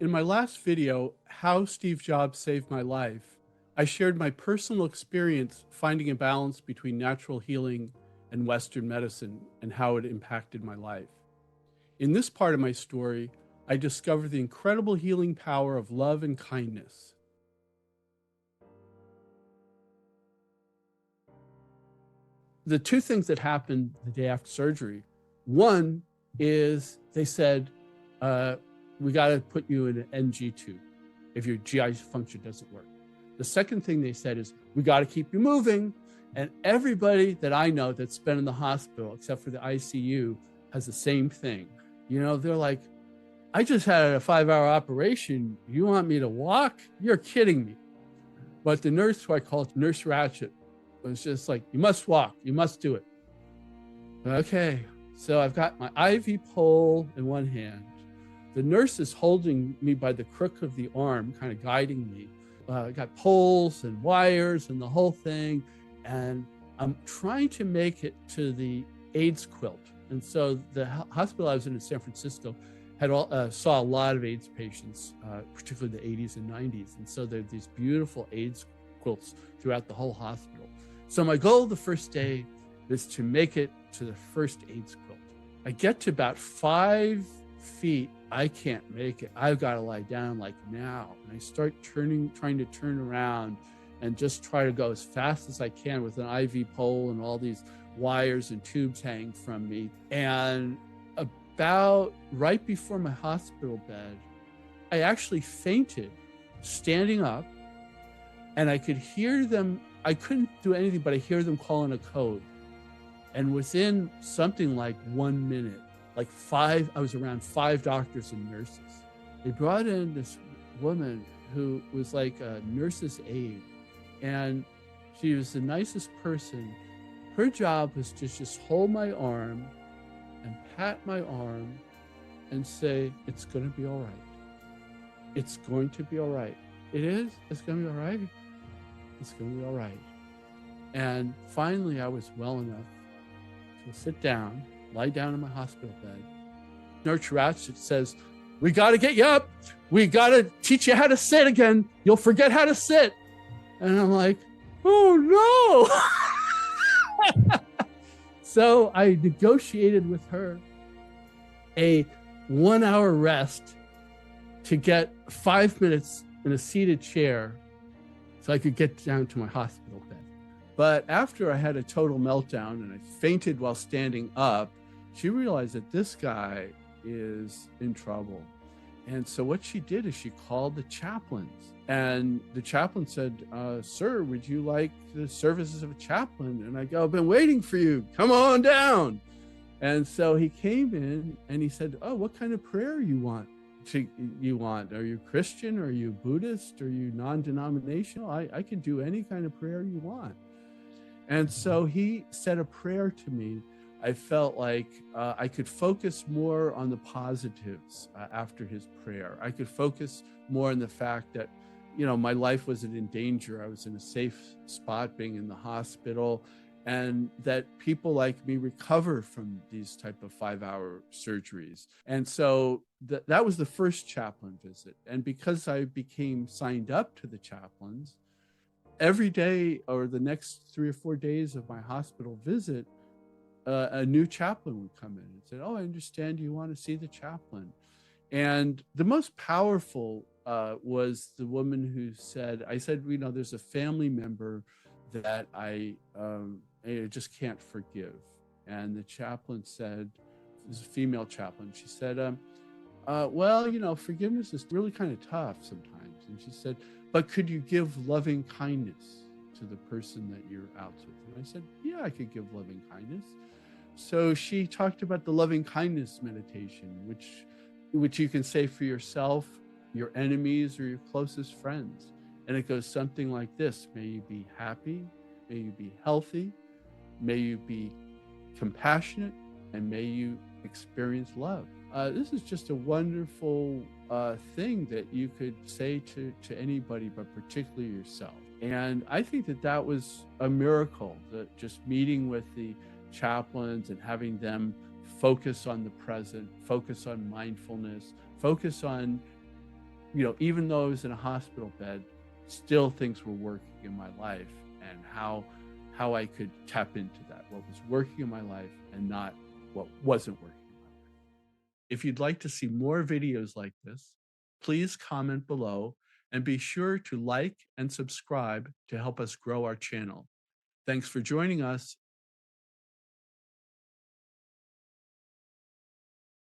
In my last video, How Steve Jobs Saved My Life, I shared my personal experience finding a balance between natural healing and Western medicine and how it impacted my life. In this part of my story, I discovered the incredible healing power of love and kindness. The two things that happened the day after surgery, one is they said, we got to put you in an NG tube if your GI function doesn't work. The second thing they said is, we got to keep you moving. And everybody that I know that's been in the hospital, except for the ICU, has the same thing. You know, they're like, I just had a 5-hour operation. You want me to walk? You're kidding me. But the nurse, who I call it Nurse Ratchet, was just like, you must walk, you must do it. Okay, so I've got my IV pole in one hand. The nurse is holding me by the crook of the arm, kind of guiding me. I got poles and wires and the whole thing. And I'm trying to make it to the AIDS quilt. And so the hospital I was in San Francisco had saw a lot of AIDS patients, particularly the 80s and 90s. And so there are these beautiful AIDS quilts throughout the whole hospital. So my goal the first day is to make it to the first AIDS quilt. I get to about 5 feet. I can't make it. I've got to lie down like now. And I start trying to turn around and just try to go as fast as I can with an IV pole and all these wires and tubes hanging from me. And about right before my hospital bed, I actually fainted standing up, and I could hear them. I couldn't do anything, but I hear them calling a code. And within something like 1 minute, I was around 5 doctors and nurses. They brought in this woman who was like a nurse's aide, and she was the nicest person. Her job was to just hold my arm and pat my arm and say, it's going to be all right. It's going to be all right. It is? It's going to be all right? It's going to be all right. And finally, I was well enough to sit down, lie down in my hospital bed. Nurse Ratchet says, we got to get you up. We got to teach you how to sit again. You'll forget how to sit. And I'm like, oh no. So I negotiated with her a 1-hour rest to get 5 minutes in a seated chair so I could get down to my hospital bed. But after I had a total meltdown and I fainted while standing up, she realized that this guy is in trouble. And so what she did is she called the chaplains. And the chaplain said, sir, would you like the services of a chaplain? And I go, I've been waiting for you. Come on down. And so he came in and he said, oh, what kind of prayer you want? Are you Christian? Are you Buddhist? Are you non-denominational? I can do any kind of prayer you want. And so he said a prayer to me. I felt like I could focus more on the positives after his prayer. I could focus more on the fact that, you know, my life wasn't in danger. I was in a safe spot being in the hospital, and that people like me recover from these type of 5-hour surgeries. And so that was the first chaplain visit. And because I became signed up to the chaplains, every day or the next 3 or 4 days of my hospital visit, a new chaplain would come in and say, oh, I understand you want to see the chaplain. And the most powerful was the woman who said, I said, you know, there's a family member that I just can't forgive. And the chaplain said, this is a female chaplain, she said, well, you know, forgiveness is really kind of tough sometimes. And she said, but could you give loving kindness to the person that you're out with? And I said, yeah, I could give loving kindness. So she talked about the loving kindness meditation, which you can say for yourself, your enemies, or your closest friends. And it goes something like this: may you be happy, may you be healthy, may you be compassionate, and may you experience love. This is just a wonderful thing that you could say to anybody, but particularly yourself. And I think that was a miracle, that just meeting with the chaplains and having them focus on the present, focus on mindfulness, focus on even though I was in a hospital bed, still things were working in my life, and how I could tap into that, what was working in my life and not what wasn't working in my life. If you'd like to see more videos like this, please comment below and be sure to like and subscribe to help us grow our channel. Thanks for joining us